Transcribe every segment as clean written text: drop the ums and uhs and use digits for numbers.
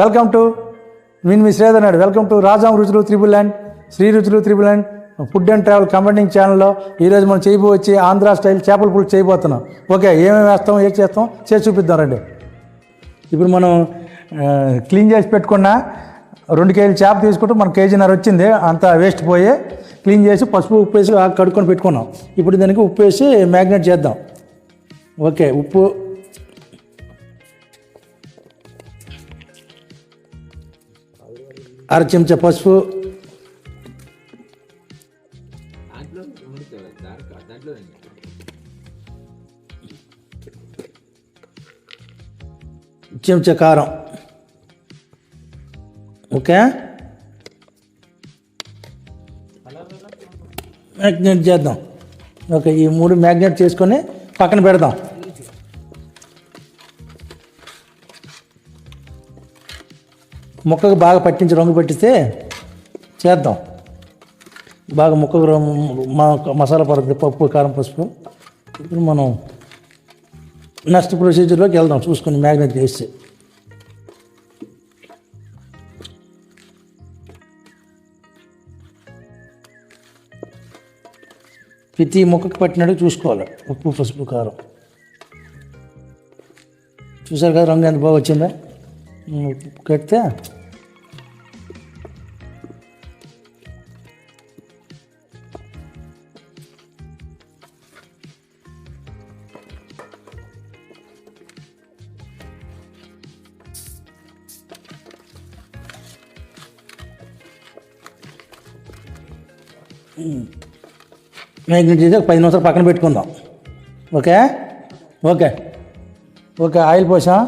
Welcome to me Sridhar Naidu. Welcome to Rajam రుచులు triple and Shri రుచులు triple and food and travel combining ఛానల్లో ఈరోజు మనం చేయబోచ్చి ఆంధ్ర స్టైల్ చేపల పులుసు చేయబోతున్నాం. ఓకే, ఏమేమి వేస్తాం, ఏం చేస్తాం చేసి చూపిద్దాం రండి. ఇప్పుడు మనం క్లీన్ చేసి పెట్టుకున్న 2 కేజీలు చేప తీసుకుంటూ మనకు కేజీన్నర వచ్చింది. అంతా వేస్ట్ పోయి క్లీన్ చేసి పసుపు ఉప్పు వేసి కడుక్కొని పెట్టుకున్నాం. ఇప్పుడు దానికి ఉప్పు వేసి మ్యాగ్నేట్ చేద్దాం. ఓకే, ఉప్పు, అర చెంచా పసుపు, చెంచా కారం. ఓకే, మ్యాగ్నేట్ చేద్దాం. ఓకే, ఈ 3 మ్యాగ్నేట్ చేసుకొని పక్కన పెడదాం. ముక్కకు బాగా పట్టించి రంగు పట్టిస్తే చేద్దాం. బాగా ముక్కకు మసాలా పడుతుంది, పప్పు కారం పసుపు. ఇప్పుడు మనం నెక్స్ట్ ప్రొసీజర్లోకి వెళ్దాం చూసుకొని మ్యాగ్నేట్ చేసి. ప్రతి ముక్కకు పట్టినట్టు చూసుకోవాలి ఉప్పు పసుపు కారం. చూసారు కదా రంగు ఎంత బాగా వచ్చిందా. కడితే మ్యాగ్నేట్ చేసి ఒక 10 నిమిషాలు పక్కన పెట్టుకుందాం. ఓకే ఓకే ఓకే ఆయిల్ పోసాం.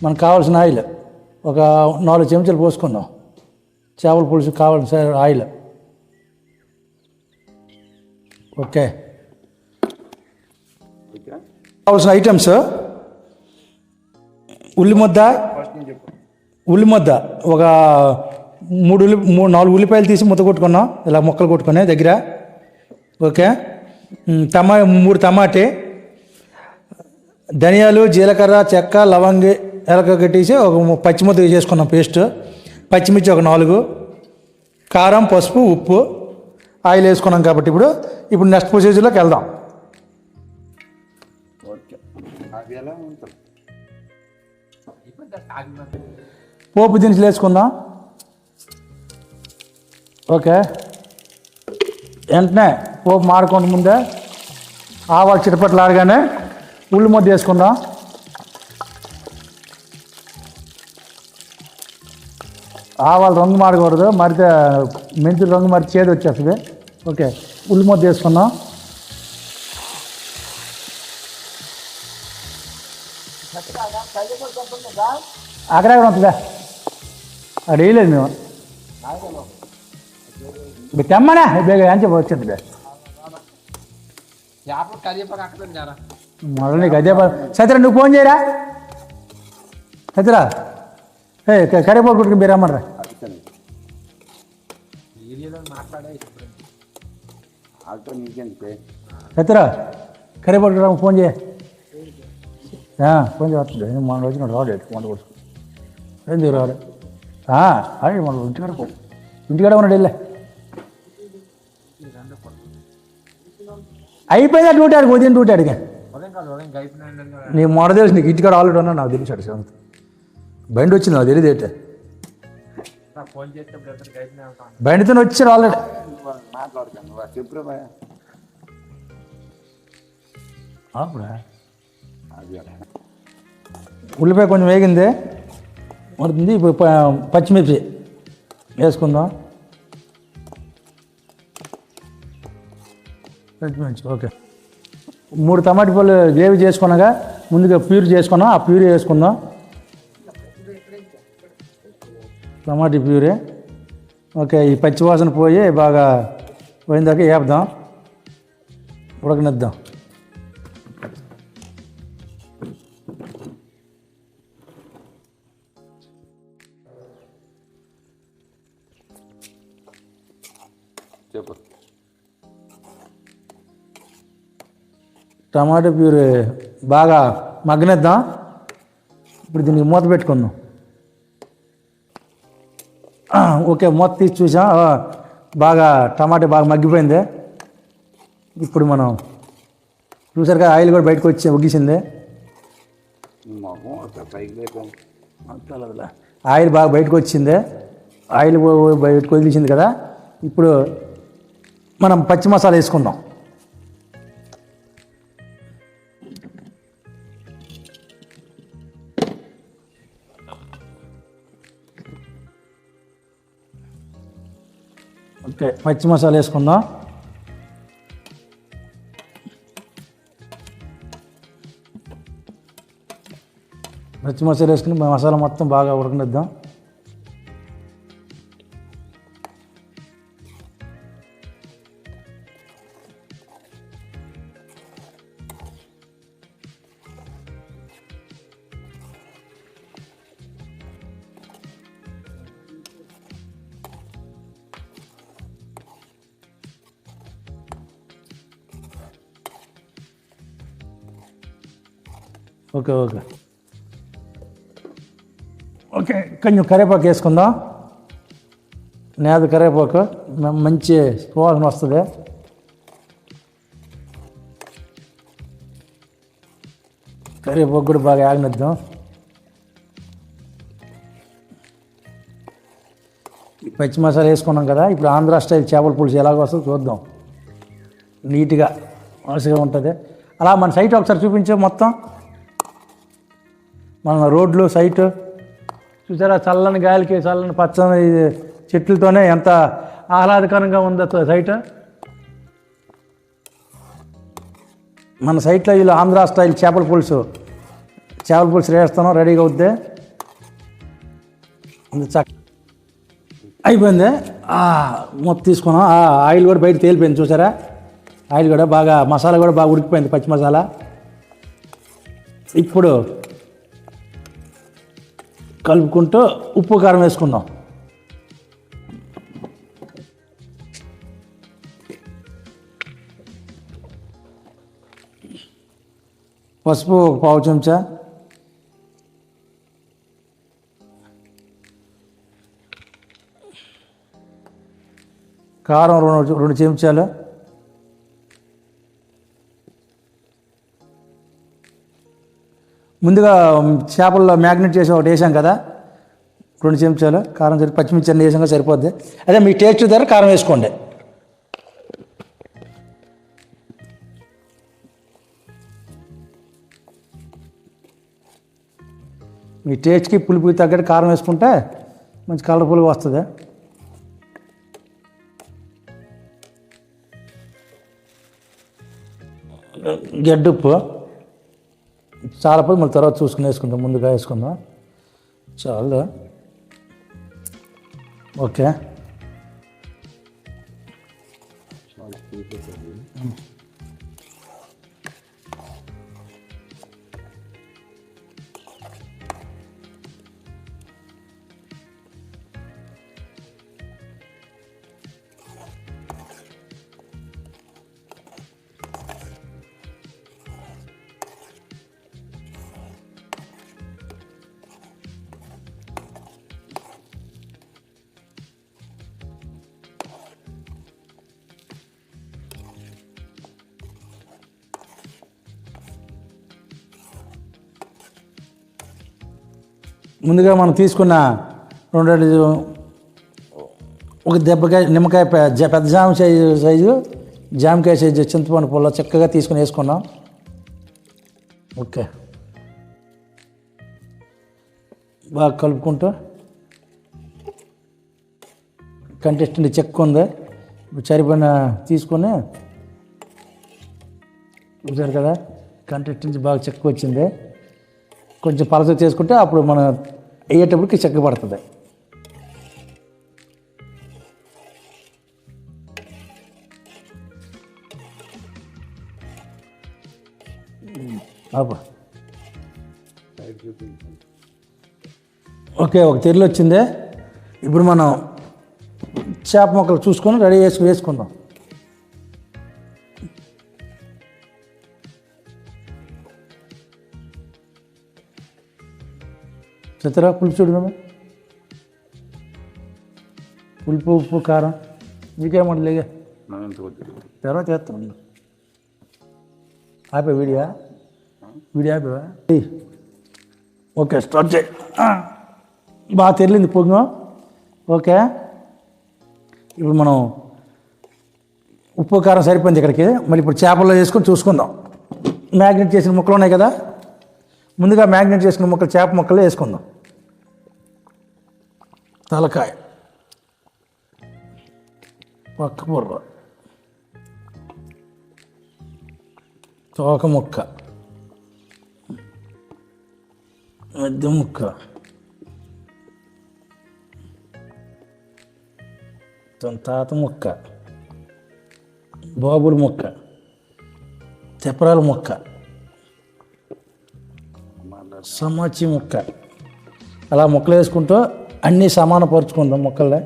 మనకు కావాల్సిన ఆయిల్ ఒక 4 చెంచాలు పోసుకుందాం. చేపల పులుసు కావాల్సిన ఆయిల్. ఓకే, కావాల్సిన ఐటమ్స్: ఉల్లిముద్ద ఒక 4 ఉల్లిపాయలు తీసి ముద్ద కొట్టుకున్నాం, ఇలా ముక్కలు కొట్టుకునే దగ్గర. ఓకే, 3 టమాటే, ధనియాలు, జీలకర్ర, చెక్క, లవంగి, ఎలక కట్టేసి ఒక పచ్చిముద్ద చేసుకున్నాం పేస్ట్. పచ్చిమిర్చి ఒక 4, కారం, పసుపు, ఉప్పు, ఆయిల్ వేసుకున్నాం. కాబట్టి ఇప్పుడు నెక్స్ట్ ప్రొసీజర్లోకి వెళ్దాం. పోపు దినుసులు వేసుకుందాం. ఓకే, వెంటనే పోపు మాడకుండా ముందే ఆవాలు చిటపట్లాడగానే ఉల్లి ముద్ద వేసుకుందాం. ఆవాలు రంగు మాడకూడదు, మరితే మెంతులు రంగు మరి చేదు వచ్చేస్తుంది. ఓకే, ఉల్లి ముద్ద వేసుకుందాం. అక్కడే ఉంటుందా, అది వేయలేదు మేము. తెమ్మనే బేగ అని చెప్పి వచ్చింది. మళ్ళీ నీకు అదే సత్యరా, నువ్వు ఫోన్ చేయరా సత్యరా. కరివేపాకు కుట్టుకు మీరు రమ్మరా. సత్యరా, కరివేపాకు ఫోన్ చేయ. ఫోన్ చేస్తుంది. మన రోజున రాలేదు వంట కొడుకు. ఎందుకు రావాలి? అదే మన ఇంటికాడ ఉన్నాడు. వెళ్ళే అయిపోయిందా డ్యూటీ ఆడికి, ఉదయం డ్యూటీ ఆడిగా. నీ మొడ తెలుసు, నీకు ఇంటికాడ ఆల్రెడీ ఉన్నా నాకు తెలిసాడు. సెవెంత్ బండి వచ్చింది, నాకు తెలియదు ఏంటే. బండితో వచ్చారు ఆల్రెడీ. ఉల్లిపాయ కొంచెం వేగింది పడుతుంది. ఇప్పుడు పచ్చిమిర్చి వేసుకుందాం. పచ్చిమిర్చి ఓకే. 3 టమాటా పళ్ళు గ్రేవీ చేసుకున్నాగా ముందుగా ప్యూరీ చేసుకున్నాం. ఆ ప్యూరీ వేసుకుందాం. టమాటా ప్యూరీ. ఓకే, ఈ పచ్చివాసన పోయి బాగా పోయిందాక వేపుదాం, ఉడకనిద్దాం. చెప్పు. టమాటా ప్యూరీ బాగా మగ్గనిద్దాం. ఇప్పుడు దీనికి మూత పెట్టుకుందాం. ఓకే, మూత తీసి చూసాం. బాగా టమాటా బాగా మగ్గిపోయింది. ఇప్పుడు మనం చూసారుగా ఆయిల్ కూడా బయటకు వచ్చి ఉగ్గిసింది. ఆయిల్ బాగా బయటకు వచ్చింది. ఆయిల్ బయటకు వదిలిసింది కదా. ఇప్పుడు మనం పచ్చి మసాలా వేసుకుందాం. ఓకే, పచ్చి మసాలా వేసుకుందాం. పచ్చి మసాలా వేసుకుని మసాలా మొత్తం బాగా ఉడకనిద్దాం. ఓకే ఓకే ఓకే కొంచెం కరివేపాకు వేసుకుందాం. నేత కరివేపాకు మంచి సువాసన వస్తుంది. కరివేపాకు కూడా బాగా ఆగనిద్దాం. పచ్చి మసాలా వేసుకున్నాం కదా. ఇప్పుడు ఆంధ్ర స్టైల్ చేపల పులుసు ఎలాగ వస్తుందో చూద్దాం. నీట్గా మంచిగా ఉంటుంది. అలా మన సైట్ ఒకసారి చూపించే మొత్తం మన రోడ్లు సైటు చూసారా. చల్లని గాలికి చల్లని పచ్చని చెట్లతోనే ఎంత ఆహ్లాదకరంగా ఉందో సైట్. మన సైట్లో వీళ్ళు ఆంధ్ర స్టైల్ చేపల పులుసు వేస్తాను. రెడీగా అవుద్ది. అయిపోయింది. మొత్తం తీసుకున్నాం. ఆయిల్ కూడా బయట తేలిపోయింది చూసారా. ఆయిల్ కూడా బాగా మసాలా కూడా బాగా ఉడికిపోయింది, పచ్చి మసాలా. ఇప్పుడు కలుపుకుంటూ ఉప్పు కారం వేసుకుందాం. పసుపు ఒక పావు చెంచా, కారం రెండు చెంచాలు, ముందుగా చేపల్లో మ్యాగ్నెట్ చేసి ఒకటి వేసాం కదా, 2 చెంచాలు కారం పచ్చిమిర్చి అన్నీ వేసాక సరిపోద్ది. అదే మీ టేస్ట్ దగ్గర కారం వేసుకోండి. మీ టేస్ట్కి పులుపుకి తగ్గట్టు కారం వేసుకుంటే మంచి కలర్ఫుల్గా వస్తుంది. గడ్డుప్పు చాలా పోయి మళ్ళీ తర్వాత చూసుకుని వేసుకుందాం. ముందుగా వేసుకుందాం. చాలు. ఓకే, ముందుగా మనం తీసుకున్న 2 ఒక దెబ్బకాయ నిమ్మకాయ పెద్ద జామకాయ సైజు చింతపండు పుల్ల చక్కగా తీసుకుని వేసుకున్నాం. ఓకే, బాగా కలుపుకుంటూ కంటెస్టెంట్ చెక్క ఉంది సరిపోయిన తీసుకొని చూసారు కదా. కంటెస్టెంట్ బాగా చెక్క వచ్చింది. కొంచెం పలస చేసుకుంటే అప్పుడు మనం వేయేటప్పటికి చెక్క పడుతుంది. ఓకే, ఒక తెరలు వచ్చింది. ఇప్పుడు మనం చేప ముక్కలు చూసుకొని రెడీ వేసుకుందాం. చిత్ర పులుసు చూడమే పులుపు ఉప్పు కారం మీకేమంటే లేగా మనం ఎంత వద్దు తర్వాత చేస్తాం ఆపే వీడియో ఆపేవా ఓకే స్టార్ట్ చేయి బాగా తెరిలింది పొంగు ఓకే ఇప్పుడు మనం ఉప్పు కారం సరిపోయింది ఇక్కడికి మళ్ళీ ఇప్పుడు చేపల్లో వేసుకొని చూసుకుందాం మ్యాగ్నెట్ చేసిన ముక్కలు ఉన్నాయి కదా ముందుగా మ్యాగ్నెట్ చేసుకున్న ముక్కలు చేప ముక్కలు వేసుకుందాం తలకాయ పక్క బుర్ర తోక ముక్క మధ్య ముక్క తాత ముక్క బాబుల ముక్క తెప్పరాల ముక్క సమాచి ముక్క అలా ముక్కలు వేసుకుంటూ అన్నీ సమానపరుచుకుందాం ముక్కల్లో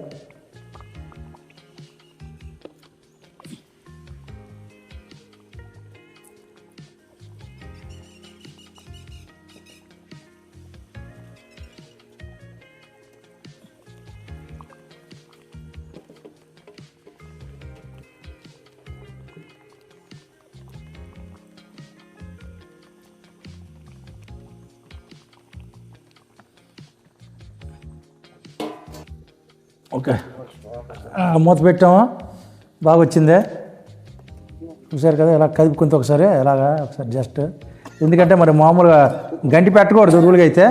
ఓకే మూత పెట్టాము బాగా వచ్చిందే చూసారు కదా ఇలా కదుపుకుంటే ఒకసారి ఎలాగా ఒకసారి జస్ట్ ఎందుకంటే మరి మామూలుగా గంటి పెట్టకూడదు రూలుగా అయితే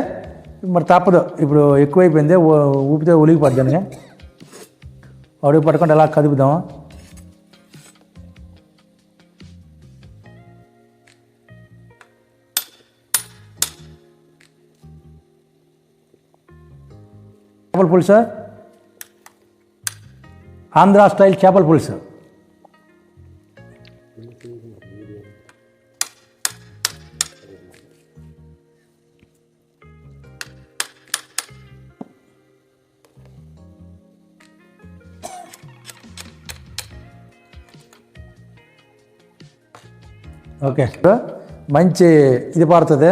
మరి తప్పదు ఇప్పుడు ఎక్కువైపోయింది ఊపితే ఒలిగిపోద్దని అడుగు పట్టకుండా ఎలా కదుపుదాము చేపల పులుసు ఆంధ్రా స్టైల్ చేపల పులుసు ఓకే మంచి ఇది పారుతుంది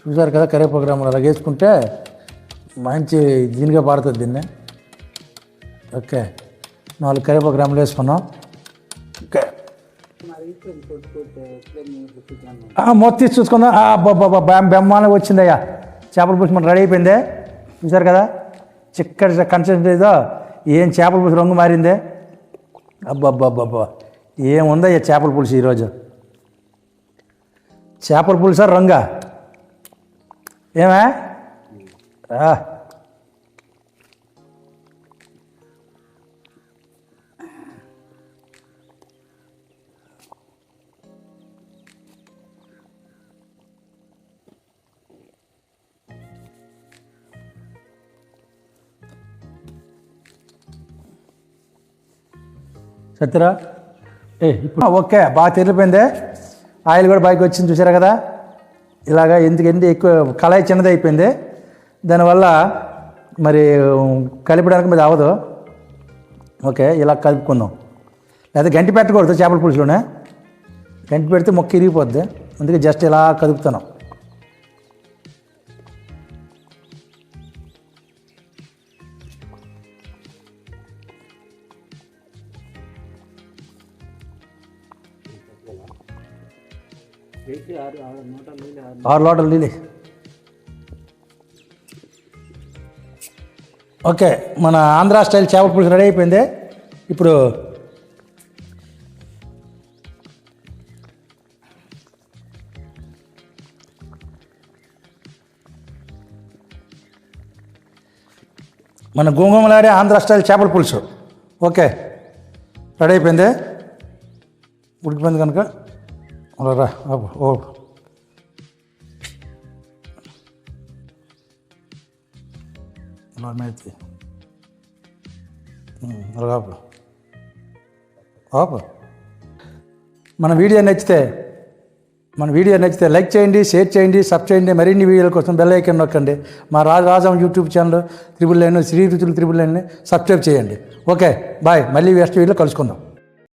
చూసారు కదా కరివేపాకు గ్రాములు అలా వేసుకుంటే మంచి దీనిగా పారుతుంది దీన్ని ఓకే 4 కరివేపాకు గ్రాములు వేసుకున్నాం ఓకే మొత్తం తీసి చూసుకుందాం బెమ్మానం వచ్చిందయ్యా చేపల పులుసు మనం రెడీ అయిపోయిందే చూసారు కదా చిక్కటి కన్సిస్టెన్సీతో ఏం చేపల పులుసు రంగు మారిందే అబ్బబ్బబ్బబ్బా ఏముందయ్యా చేపల పులుసు ఈరోజు చేపల పులుసా రంగా ఏమే సత్యరా ఇప్పుడు ఓకే బాగా తెరిపోయిందే ఆయిల్ కూడా బాగా వచ్చింది చూసారా కదా ఇలాగా ఎందుకంటే ఎక్కువ కళాయి చిన్నది అయిపోయింది దానివల్ల మరి కలిపడానికి మీద అవ్వదు ఓకే ఇలా కలుపుకుందాం లేదా గంటి పెట్టకూడదు చేపల పులుసులోనే గంటి పెడితే మొక్క ఇరిగిపోద్ది అందుకే జస్ట్ ఇలా కదుపుతున్నాం ఆరు లోటలు నీళ్ళు ఓకే మన ఆంధ్రా స్టైల్ చేపల పులుసు రెడీ అయిపోయింది ఇప్పుడు మన గుంగుమలాడే ఆంధ్రా స్టైల్ చేపల పులుసు ఓకే రెడీ అయిపోయింది ఉడికిపోయింది కనుక అలా రా ఓ ఆపు మన వీడియో నచ్చితే లైక్ చేయండి షేర్ చేయండి సబ్స్క్రైబ్ చేయండి మరిన్ని వీడియోల కోసం బెల్ ఐకాన్ నొక్కండి మా రాజాం యూట్యూబ్ ఛానల్ 999 శ్రీ రుచులు 999 సబ్స్క్రైబ్ చేయండి ఓకే బాయ్ మళ్ళీ నెక్స్ట్ వీడియోలో కలుసుకుందాం